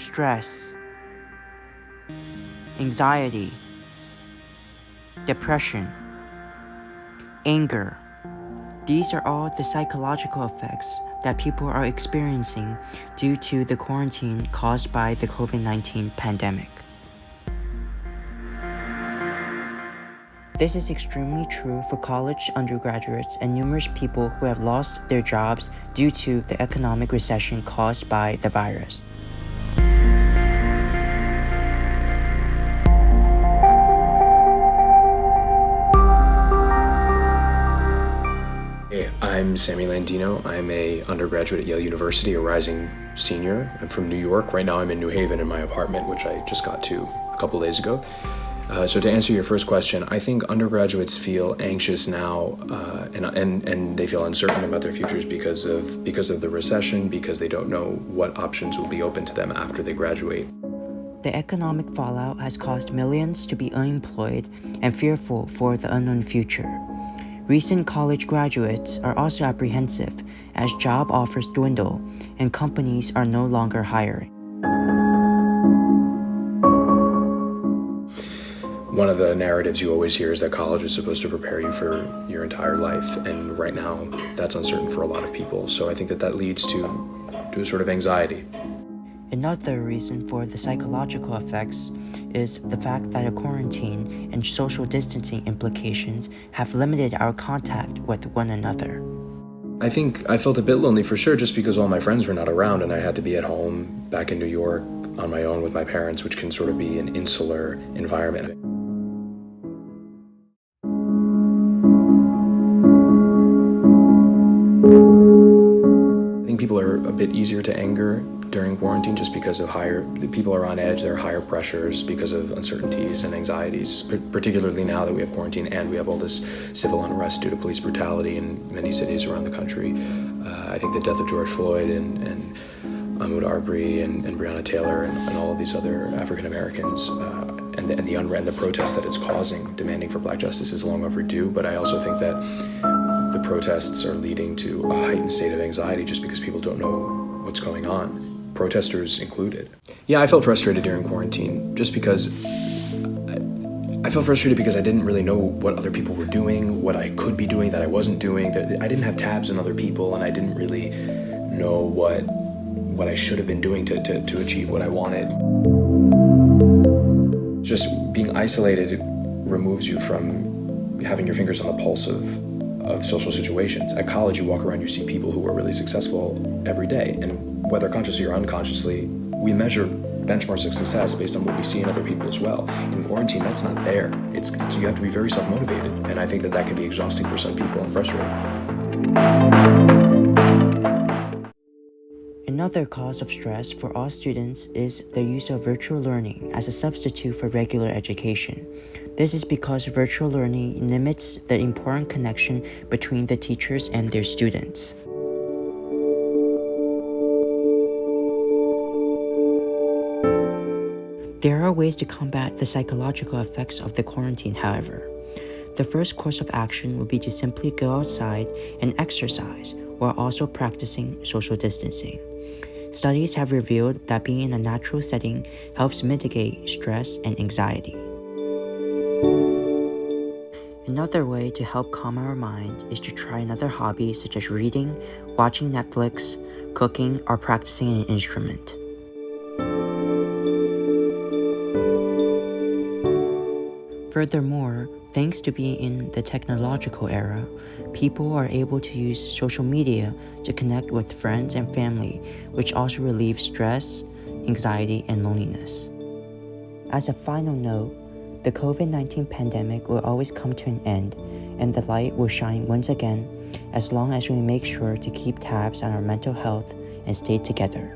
stress, anxiety, depression, anger. These are all the psychological effects that people are experiencing due to the quarantine caused by the COVID-19 pandemic. This is extremely true for college undergraduates and numerous people who have lost their jobs due to the economic recession caused by the virus. Hey, I'm Sammy Landino. I'm a undergraduate at Yale University, a rising senior. I'm from New York. Right now I'm in New Haven in my apartment, which I just got to a couple days ago. So to answer your first question, I think undergraduates feel anxious now, and they feel uncertain about their futures because of the recession, because they don't know what options will be open to them after they graduate. The economic fallout has caused millions to be unemployed and fearful for the unknown future. Recent college graduates are also apprehensive as job offers dwindle and companies are no longer hiring. One of the narratives you always hear is that college is supposed to prepare you for your entire life, and right now that's uncertain for a lot of people. So I think that leads to a sort of anxiety. Another reason for the psychological effects is the fact that a quarantine and social distancing implications have limited our contact with one another. I think I felt a bit lonely for sure, just because all my friends were not around and I had to be at home back in New York on my own with my parents, which can sort of be an insular environment. I think people are a bit easier to anger during quarantine just because of people are on edge, there are higher pressures because of uncertainties and anxieties, particularly now that we have quarantine and we have all this civil unrest due to police brutality in many cities around the country. I think the death of George Floyd and Ahmaud Arbery and Breonna Taylor and all of these other African Americans and the protests that it's causing, demanding for Black justice, is long overdue. But I also think that the protests are leading to a heightened state of anxiety just because people don't know what's going on, protesters included. Yeah, I felt frustrated during quarantine just because I felt frustrated because I didn't really know what other people were doing, what I could be doing that I wasn't doing. I didn't have tabs on other people, and I didn't really know what I should have been doing to achieve what I wanted. Just being isolated removes you from having your fingers on the pulse of social situations. At college, you walk around, you see people who are really successful every day, and whether consciously or unconsciously, we measure benchmarks of success based on what we see in other people as well. In quarantine, that's not there. You have to be very self-motivated, and I think that can be exhausting for some people and frustrating. Another cause of stress for all students is the use of virtual learning as a substitute for regular education. This is because virtual learning limits the important connection between the teachers and their students. There are ways to combat the psychological effects of the quarantine, however. The first course of action would be to simply go outside and exercise while also practicing social distancing. Studies have revealed that being in a natural setting helps mitigate stress and anxiety. Another way to help calm our mind is to try another hobby such as reading, watching Netflix, cooking, or practicing an instrument. Furthermore, thanks to being in the technological era, people are able to use social media to connect with friends and family, which also relieves stress, anxiety, and loneliness. As a final note, the COVID-19 pandemic will always come to an end, and the light will shine once again as long as we make sure to keep tabs on our mental health and stay together.